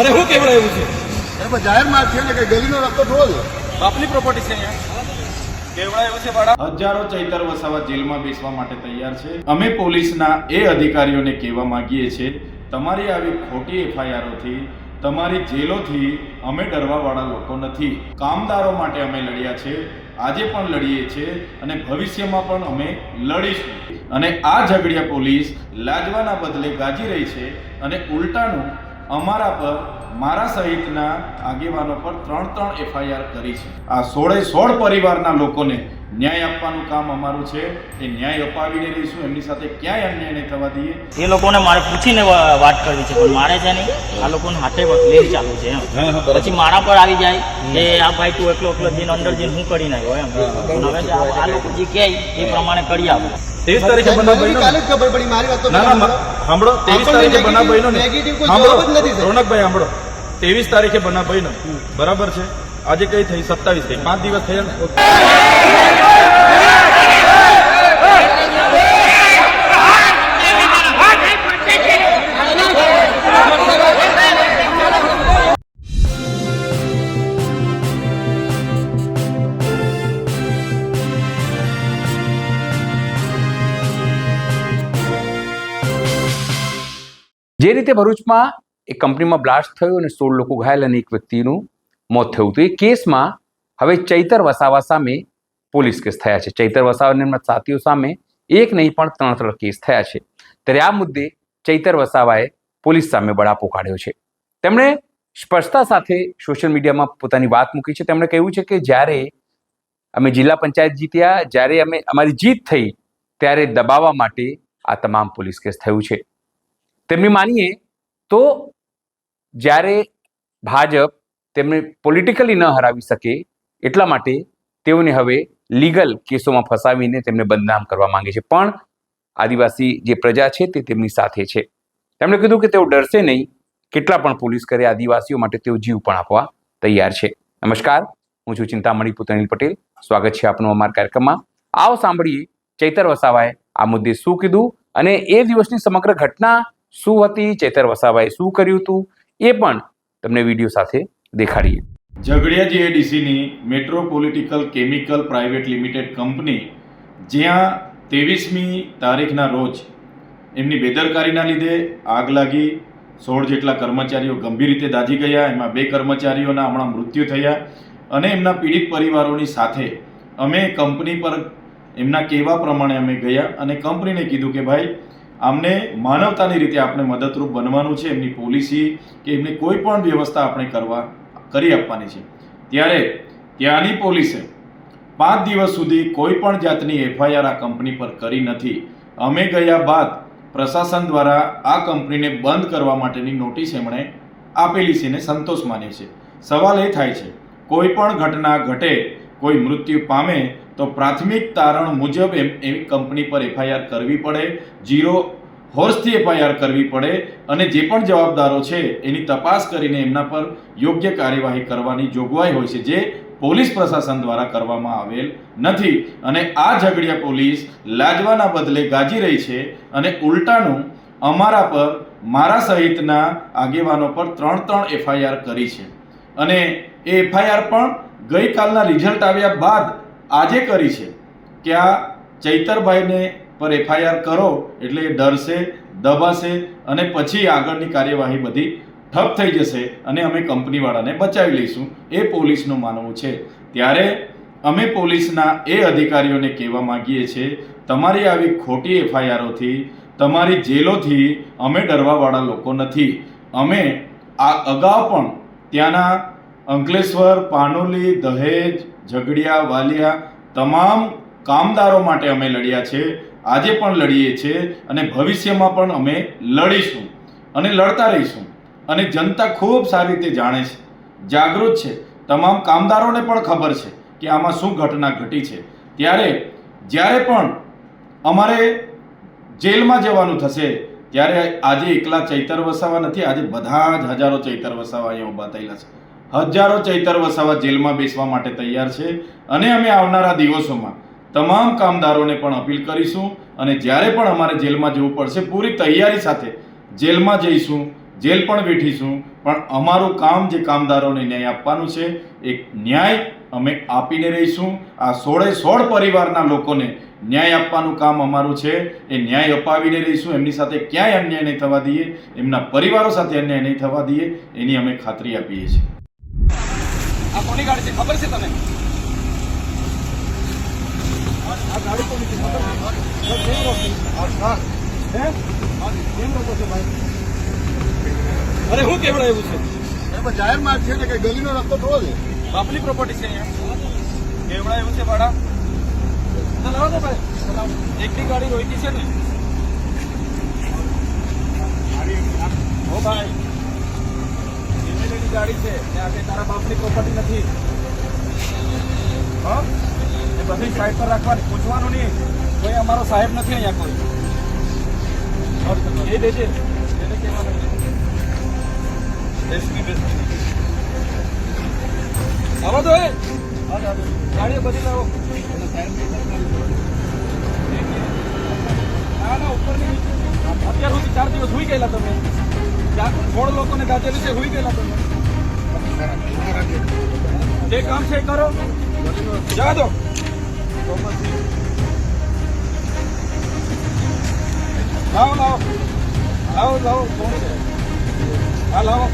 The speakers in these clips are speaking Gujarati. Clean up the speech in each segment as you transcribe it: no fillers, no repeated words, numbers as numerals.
અરે હું કેવડાવ્યું છે? જાહેર માર્ગ છે ને કે ગલીનો રસ્તો થોડો છે, બાપની પ્રોપર્ટી છે અહીંયા. કેવડાવ્યું છે ભાડા. હજારો ચૈતર વસાવા જેલમાં બેસવા માટે તૈયાર છે. અમે પોલીસના એ અધિકારીઓને કહેવા માંગીએ છીએ, તમારી આવી ખોટી એફઆઈઆરોથી, તમારી જેલોથી અમે ડરવાવાળા લોકો નથી. કામદારો માટે અમે લડ્યા છે, આજે પણ લડીએ છીએ અને ભવિષ્યમાં પણ અમે લડીશું. અને આ ઝઘડિયા પોલીસ લાજવાના બદલે ગાજી રહી છે અને ઉલટાનું અમારા પર, મારા સહિતના આગેવાનો પર 3 એફઆઈઆર કરી છે. આ 16 પરિવારના લોકોને ન્યાય આપવાનું કામ અમારું છે. એ ન્યાય અપાવીને રહીશું. એમની સાથે ક્યાંય અન્યાય નહીં થવા દઈએ. એ લોકોને મારે પૂછીને વાત કરવી છે, પણ મારે છે નહીં, આ લોકોને હાથે લેર ચાલુ છે એમ. પછી મારા પર આવી જાય કે આ ભાઈ તું એકલો જઈને અંદર જઈને હું કરી નાખ્યો એમ. હવે આ લોકો જે કહે એ પ્રમાણે કરી આપો. 23 તારીખે બનાવ બન્યો. કાલે જ ખબર પડી. મારી વાત તો ના ના સાંભળો, 23 તારીખે બનાવ બન્યો ને. સાંભળો રોનકભાઈ, સાંભળો, 23 તારીખે બનાવ બન્યો, બરાબર છે. આજે કઈ થઈ? 27 થઈ. 5 દિવસ થયા ને. જે રીતે ભરૂચમાં એક કંપનીમાં બ્લાસ્ટ થયો અને 16 લોકો ઘાયલ અને એક વ્યક્તિનું મોત થયું હતું, એ કેસમાં હવે ચૈતર વસાવા સામે પોલીસ કેસ થયા છે. ચૈતર વસાવા અને એમના સાથીઓ સામે એક નહીં પણ 3 કેસ થયા છે. ત્યારે આ મુદ્દે ચૈતર વસાવાએ પોલીસ સામે બળાપો કાઢ્યો છે. તેમણે સ્પષ્ટતા સાથે સોશિયલ મીડિયામાં પોતાની વાત મૂકી છે. તેમણે કહ્યું છે કે જ્યારે અમે જિલ્લા પંચાયત જીત્યા, જ્યારે અમારી જીત થઈ, ત્યારે દબાવવા માટે આ તમામ પોલીસ કેસ થયું છે. તેમની માનીએ તો જ્યારે ભાજપ તેમને પોલિટિકલી ન હરાવી શકે એટલા માટે તેઓને હવે લીગલ કેસોમાં ફસાવીને તેમને બદનામ કરવા માંગે છે. પણ આદિવાસી જે પ્રજા છે તે તેમની સાથે છે. તેમણે કીધું કે તેઓ ડરશે નહીં, કેટલા પણ પોલીસ કરે આદિવાસીઓ માટે તેઓ જીવ પણ આપવા તૈયાર છે. નમસ્કાર, હું છું ચિંતામણી પુતણીલ પટેલ. સ્વાગત છે આપનું અમારા કાર્યક્રમમાં. આવો સાંભળીએ ચૈતર વસાવાએ આ મુદ્દે શું કીધું અને એ દિવસની સમગ્ર ઘટના શું હતી, ચૈતર વસાવાએ શું કર્યું હતું, એ પણ તમને વિડીયો સાથે દેખાડીએ. ઝઘડિયા જીઆઈડીસીની metropolitical chemical private limited company, જ્યાં 23મી તારીખના રોજ એમની બેદરકારીના લીધે આગ લાગી. 16 જેટલા કર્મચારીઓ ગંભીર રીતે દાઝી ગયા. એમાં 2 કર્મચારીઓના હમણાં મૃત્યુ થયા. અને એમના પીડિત પરિવારોની સાથે અમે કંપની પર એમના કહેવા પ્રમાણે અમે ગયા અને કંપનીને કીધું કે ભાઈ, આમને માનવતાની રીતે આપણે મદદરૂપ બનવાનું છે. એમની પોલિસી કે એમની કોઈ પણ વ્યવસ્થા આપણે કરી આપવાની છે. ત્યારે ત્યાંની પોલીસે 5 દિવસ સુધી કોઈ પણ જાતની એફઆઈઆર આ કંપની પર કરી નથી. અમે ગયા બાદ પ્રશાસન દ્વારા આ કંપનીને બંધ કરવા માટેની નોટિસ એમણે આપેલી છે ને સંતોષ માન્યો છે. સવાલ એ થાય છે, કોઈ પણ ઘટના ઘટે, કોઈ મૃત્યુ પામે તો પ્રાથમિક તારણ મુજબ એવી કંપની પર એફઆઈઆર કરવી પડે, 0 હોર્સથી એફઆઈઆર કરવી પડે અને જે પણ જવાબદારો છે એની તપાસ કરીને એમના પર યોગ્ય કાર્યવાહી કરવાની જોગવાઈ હોય છે, જે પોલીસ પ્રશાસન દ્વારા કરવામાં આવેલ નથી. અને આ ઝઘડિયા પોલીસ લાજવાના બદલે ગાજી રહી છે અને ઉલટાનું અમારા પર, મારા સહિતના આગેવાનો પર 3 એફઆઈઆર કરી છે. અને એ એફઆઈઆર પણ ગઈકાલના રિઝલ્ટ આવ્યા બાદ આજે કરી છે કે આ ચૈતરભાઈને પર એફઆઈઆર કરો એટલે એ ડરશે, દબાશે અને પછી આગળની કાર્યવાહી બધી ઠપ થઈ જશે અને અમે કંપનીવાળાને બચાવી લઈશું, એ પોલીસનું માનવું છે. ત્યારે અમે પોલીસના એ અધિકારીઓને કહેવા માંગીએ છીએ, તમારી આવી ખોટી એફઆઈઆરોથી, તમારી જેલોથી અમે ડરવાવાળા લોકો નથી. અમે આ અગાઉ પણ ત્યાંના અંકલેશ્વર, પાનોલી, દહેજ, ઝઘડિયા, વાલિયા તમામ કામદારો માટે અમે લડ્યા છે, આજે પણ લડીએ છીએ અને ભવિષ્યમાં પણ અમે લડીશું અને લડતા રહીશું. અને જનતા ખૂબ સારી રીતે જાણે છે, જાગૃત છે. તમામ કામદારોને પણ ખબર છે કે આમાં શું ઘટના ઘટી છે. ત્યારે જ્યારે પણ અમારે જેલમાં જવાનું થશે ત્યારે આજે એકલા ચૈતર વસાવા નથી, આજે બધા જ હજારો ચૈતર વસાવા અહીંયા ઊભા થયેલા છે. હજારો ચૈતર વસાવા જેલમાં બેસવા માટે તૈયાર છે. અને અમે આવનારા દિવસોમાં તમામ કામદારોને પણ અપીલ કરીશું અને જ્યારે પણ અમારે જેલમાં જવું પડશે, પૂરી તૈયારી સાથે જેલમાં જઈશું, જેલ પણ બેઠીશું પણ અમારું કામ જે કામદારોને ન્યાય આપવાનું છે એ ન્યાય અમે આપીને રહીશું. આ 16 પરિવારના લોકોને ન્યાય આપવાનું કામ અમારું છે. એ ન્યાય અપાવીને રહીશું. એમની સાથે ક્યાંય અન્યાય નહીં થવા દઈએ, એમના પરિવારો સાથે અન્યાય નહીં થવા દઈએ, એની અમે ખાતરી આપીએ છીએ. આ કોની ગાડી છે ખબર છે તને? આ ગાડી કોની છે ખબર છે? અરે હું કેવડાવ્યું છે? એમાં જાહેર માર્ગ છે ને કે ગલીનો રસ્તો થોડો છે. બાપની પ્રોપર્ટી છે અહીંયા. કેવડાવ્યું છે ભાડા. ચલાવો તો ભાઈ, એકની ગાડી રોકી છે ને. ઓ ભાઈ, એમએલએની ગાડી છે ને આ કઈ તારા બાપની પ્રોપર્ટી નથી. હા, એ બધી સાઈડ પર રાખવાની, પૂછવાનું નહીં. કોઈ અમારો સાહેબ નથી અહીંયા કોઈ. એ દેજે એને કહેવાનું બેસની આવો તો ગાડીઓ બધી લાવો. ના ના ઉપર નહીં. અત્યાર સુધી 4 દિવસ સુઈ ગયેલા તમે. 16 લોકોને ગાજેલી છે, સુઈ ગયેલા તમે. જે કામ છે એ કરો, જવા દો. લાવો લાવો લાવો લાવો કોણ છે? હા લાવો.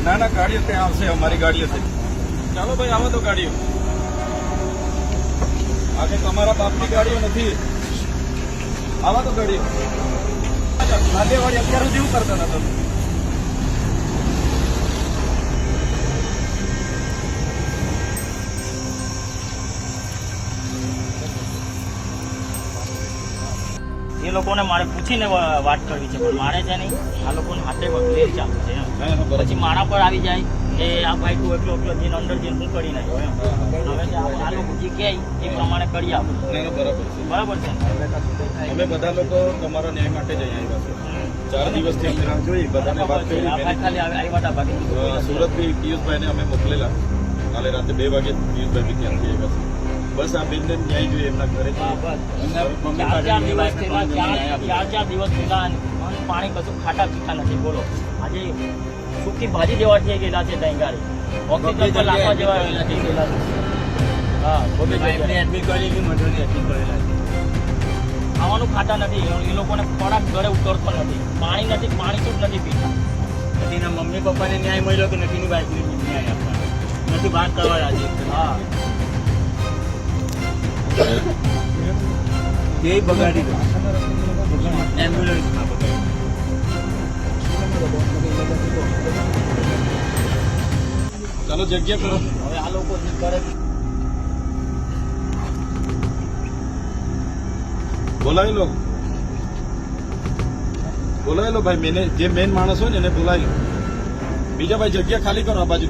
ના ના ગાડીઓ ત્યાં આવશે, અમારી ગાડીઓ છે. ચાલો ભાઈ આવો તો ગાડીઓ. આગે તમારા બાપની ગાડીઓ નથી. આવા તો ગાડીઓ. લાદેવાડી અત્યાર સુધી શું કરતા હતા તમે? એ લોકોને મારે પૂછીને વાત કરવી છે, પણ મારે છે નહીં. આ લોકોને હાથે વકીલ ચાલુ છે એમ. પછી મારા પર આવી જાય કે આ ભાઈ તું એકલો જઈને અંદર જઈને હું કરી નાખ્યો એમ. હવે આ લોકો જે કહે એ પ્રમાણે કરી આપું. બરાબર છે. અમે બધા લોકો તમારા ન્યાય માટે જ અહીંયા આવ્યા છે. 4 દિવસથી અમે રાહ જોઈ, બધાને વાત કરી. ખાલી આવ્યા હતા બાકી સુરતથી પિયુષભાઈને અમે મોકલેલા. કાલે રાતે 2 વાગે પિયુષભાઈ બી ત્યાંથી આવ્યા છે. બસ આ બેનને ન્યાય જોઈએ એમના ઘરે. ચાર દિવસ પહેલા પાણી કશું ખાટા પીઠા નથી. બોલો આજે સૂકી ભાજી જેવા થઈ ગયેલા છે ત્યાં ગાડી. ઓક્સિજન પર લાખવા જેવા થઈ ગયેલા છે. હા એડમિટ કરેલી મંડળની એડમિટ કરેલા છે. ખાવાનું ખાતા નથી. એ લોકોને ખોરાક ઘરે ઉતરતો નથી. પાણી નથી, પાણી તો નથી પીતા. નથીના મમ્મી પપ્પાને ન્યાય મળ્યો કે નથીની બાઈકને ન્યાય આપવાનો નથી. વાત કરવા રાજી. હા એ બગાડી દો એમ્બ્યુલન્સમાં બગાડી. ચાલો જગ્યા કરો. હવે આ લોકો જે કરે બોલાવી લો, બોલાવી લો ભાઈ. જે મેન માણસ હોય ને એને બોલાવી લો. બીજા ભાઈ જગ્યા ખાલી કરો આ બાજુ.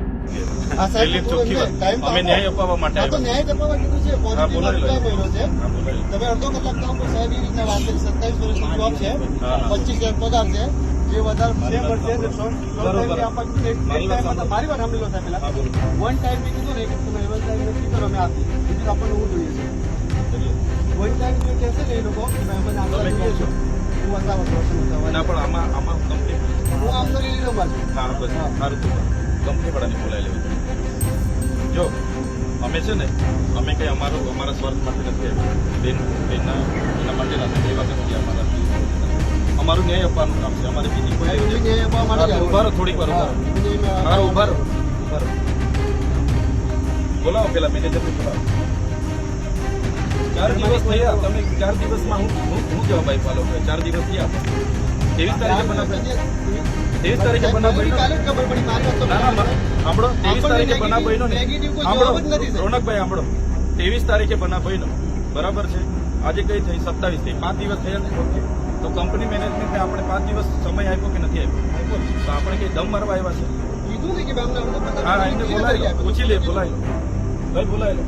આ સાહેબ પહેલી ચોખ્ખી વાત, અમે ન્યાય અપાવવા માટે આ તો આવ્યા. ન્યાય અપાવવા કીધું છે. હા, બોલાવી લો. પોઝિટિવ મહિનો છે. હા, બોલાવી લો. તમે અડધો કલાક કામ પર સાહેબ એ રીતના વાત કરી. 27 વર્ષની જોબ છે, હા. 25,000 પગાર છે. જે વધારે જે મળશે તે બરોબર. મારી વાત સાંભળી લો સાહેબ. હા, બોલો. વન ટાઈમ બી કીધું ને કે તમે એવલ ટાઈમ નથી કરો, અમે આપી બીજું આપણને હું જોઈએ છે. વન ટાઈમ જો કહેશે ને એ લોકો કે ભાઈ અમને આટલા તમે જોઈએ કહો છો. હું બતાવો છું. ના પણ આમાં કંપની હું આમ તો લઈ લઉં બાજુ. હા બસ સારું તો કંપની વાળાને બોલાવી લેવી. જો અમે છે ને, અમે કઈ અમારા સ્વાર્થ માટે નથી આવ્યા. બેનના એના માટે નથી એવા નથી અમારા. અમારું ન્યાય આપવાનું કામ છે. અમારે બીજી કોઈ બીજું ન્યાય આપવા માટે જ આવ્યો. ઉભા રહો, થોડીક વાર ઉભા રહો. હા ઉભા રહો, ઉભા રહો. બોલાવો પેલા મેનેજરને બોલાવો. 4 દિવસ થયા. તમે 4 દિવસમાં હું જવાબ આપ્યા લોકો? 4 દિવસ થયા. 23 તારીખે બનાવ 23 તારીખે બનાવ બન્યો. કાલે જ ખબર પડી મારી વાત તો ના ના સાંભળો, 23 તારીખે બનાવ બન્યો ને. નેગેટિવ કોઈ સાંભળો જવાબ જ નથી સાહેબ. રોનકભાઈ સાંભળો, 23 તારીખે બનાવ બન્યો, બરાબર છે. આજે કઈ થઈ 27 થઈ, 5 દિવસ થયા ને. તો કંપની મેનેજમેન્ટને આપણે 5 દિવસ સમય આપ્યો કે નથી આપ્યો? તો આપણે કઈ દમ મારવા આવ્યા છે? કીધું છે કે ભાઈ અમને પગાર હા એને બોલાવી લો, પૂછી લે, બોલાવી લો ભાઈ, બોલાવી લો.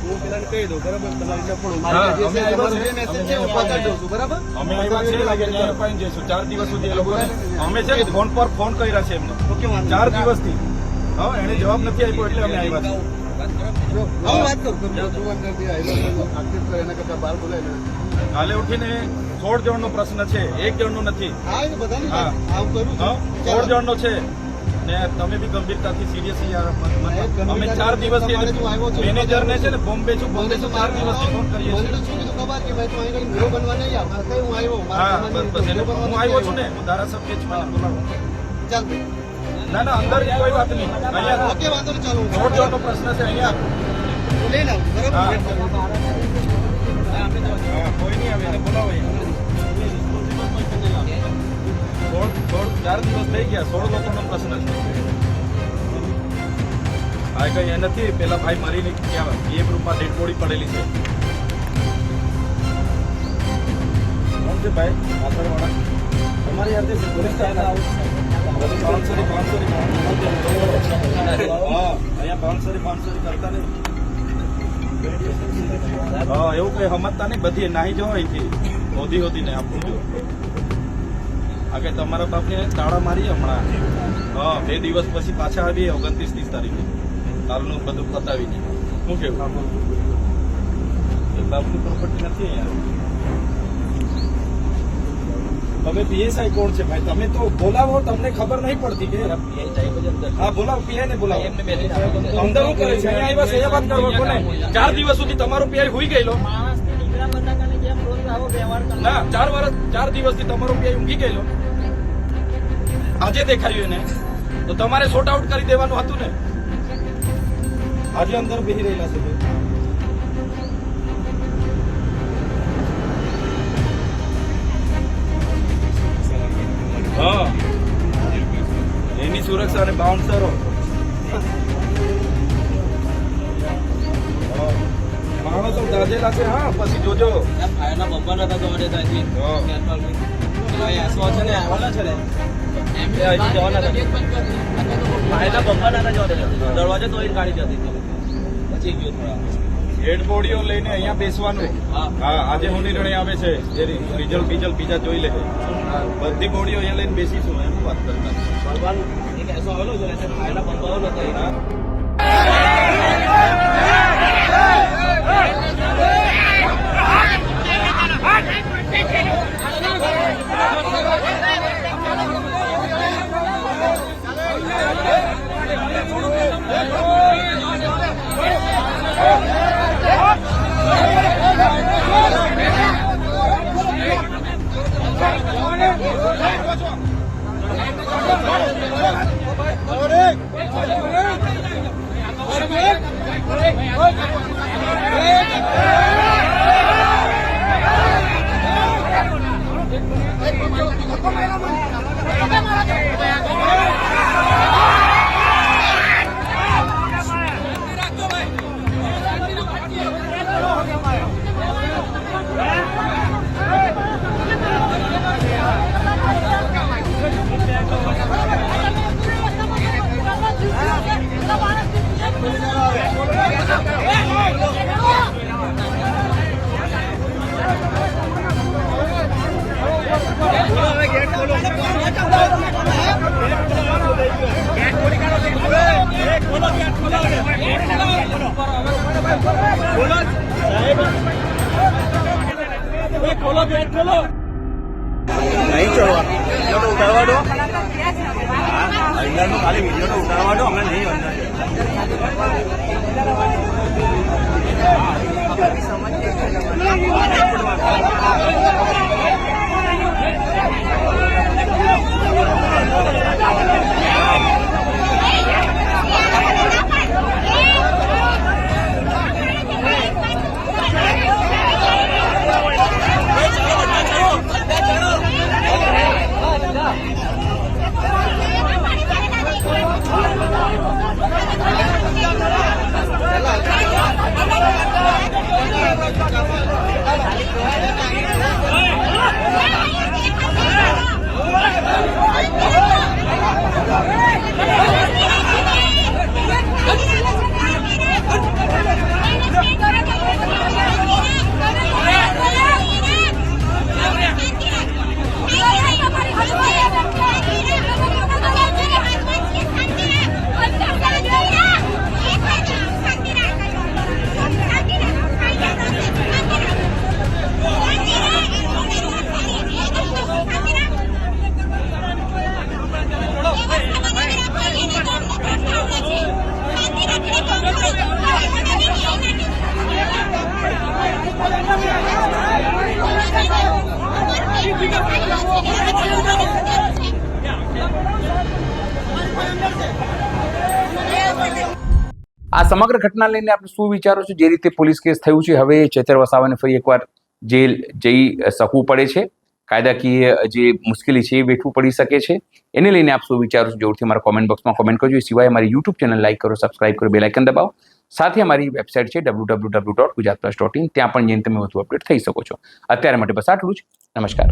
હું પેલાને કહી દઉં બરાબર, તમારી એટલે પણ હા, મારી જે અમે છે આવ્યા અમારો છે. જે મેસેજ છે હું પહોંચાડી દઉં છું બરાબર. અમે આવ્યા છે લાગે ન્યાય અપાઈને જઈશું. 4 દિવસ સુધી એ લોકોને અમે છે ને ફોન પર ફોન કર્યા છે એમને ઓકે વાંધો 4 નહીં. દિવસથી. હા એને જવાબ નથી આપ્યો એટલે અમે આવ્યા છીએ. જો હું વાત કરું તું અંદરથી આવ્યો તો આક્ષેપ કરે એના કરતાં બહાર બોલાય ને. કાલે ઉઠીને 16 જણનો પ્રશ્ન છે, 1 જણનો નથી. હા એ બધાને હા. આવું કરું હા, છું 16 જણનો છે ને તમે બી ગંભીરતાથી સિરિયસલી અમે 4 દિવસથી મેનેજરને છે ને બોમ્બે છું 4 દિવસથી ફોન કરીએ છીએ. મને શું કીધું ખબર કે ભાઈ તું અહીં હીરો બનવા નહીં આવ કઈ હું આવ્યો હા બસ બસ એને હું આવ્યો છું ને, હું ધારાસભ્ય છું, મને બોલાવો. ચાલ ના ના અંદર કોઈ વાત નહીં, અહીંયા ઓકે વાંધો નહીં ચાલો 16 જણનો પ્રશ્ન છે અહીંયા. હું લઈને આવું બરાબર હા, કોઈ નહીં આવે એને બોલાવો અહીંયા. 4 દિવસ થઈ ગયા, 16 લોકોનો પ્રશ્ન છે. આ કઈ એ નથી, પેલા ભાઈ મારીને ક્યાં એ ગ્રુપમાં ડેડ બોડી પડેલી છે. કોણ છે ભાઈ પાછળવાળા? તમારી યાદ છે પોલીસ સ્ટેશન બાઉન્સરી હા અહીંયા બાઉન્સરી કરતા નહીં. હા એવું કઈ સમજતા નહીં, બધી નાહી જવા અહીંથી હોદીને આપવું જો. આ કે તમારા બાપને તાળા મારી હમણાં. હા 2 દિવસ પછી પાછા આવીએ 29-30 તારીખે કાલનું બધું પતાવીને. શું કેવું? એ બાપની પ્રોપર્ટી નથી અહીંયા. તમે પીએસઆઈ કોણ છે ભાઈ? તમે તો બોલાવો, તમને ખબર નહીં પડતી કે હા બોલાવો, પીઆઈ ને બોલાવો. અંદર શું કરે છે? અહીંયા આવ્યા છે એ વાત કરવા કોને? 4 દિવસ સુધી તમારો પીઆઈ હુઈ ગયેલો. ના 4 દિવસથી તમારો પીઆઈ ઊંઘી ગયેલો. આજે દેખાયું એને તો તમારે સોર્ટ આઉટ કરી દેવાનું હતું ને. આજે અંદર બેસી રહેલા છે. હા એની સુરક્ષા અને બાઉન્સરો માણસો દાજેલા છે. હા પછી જોજો દરવાજે તો ગાડી જતી પછી ગયો થોડા ડેડ બોડીઓ લઈને અહીંયા બેસવાનું. હા આજે હું નિર્ણય આવે છે, જે રિઝલ્ટ બીજા જોઈ લે. બધી બોડીઓ અહીંયા લઈને બેસીશું એમ વાત કરતા. એક એસો આવેલો છે ફાયરના બંબાવેલો હતો. નહીં ચડવાનું, વિડીયો ઉતારવા દો. અંદરનું ખાલી વિડીયો ઉતારવા દો, અમે નહીં ચાલો આ સમગ્ર ઘટના લઈને આપણે શું વિચારો છો? જે રીતે પોલીસ કેસ થયું છે, હવે ચૈતર વસાવાને ફરી એકવાર જેલ જઈ શકવું પડે છે, કાયદાકીય જે મુશ્કેલી છે એ વેઠવું પડી શકે છે. એને લઈને આપ શું વિચારો છો? જરૂરથી અમારા કોમેન્ટ બોક્સમાં કોમેન્ટ કરજો. એ સિવાય અમારી યુટ્યુબ ચેનલ લાઈક કરો, સબસ્ક્રાઇબ કરો, બેલ આઇકન દબાવો. સાથે અમારી વેબસાઇટ છે www.gujaratplus.in, ત્યાં પણ જઈને તમે વધુ અપડેટ થઈ શકો છો. અત્યારે માટે બસ આટલું જ. નમસ્કાર.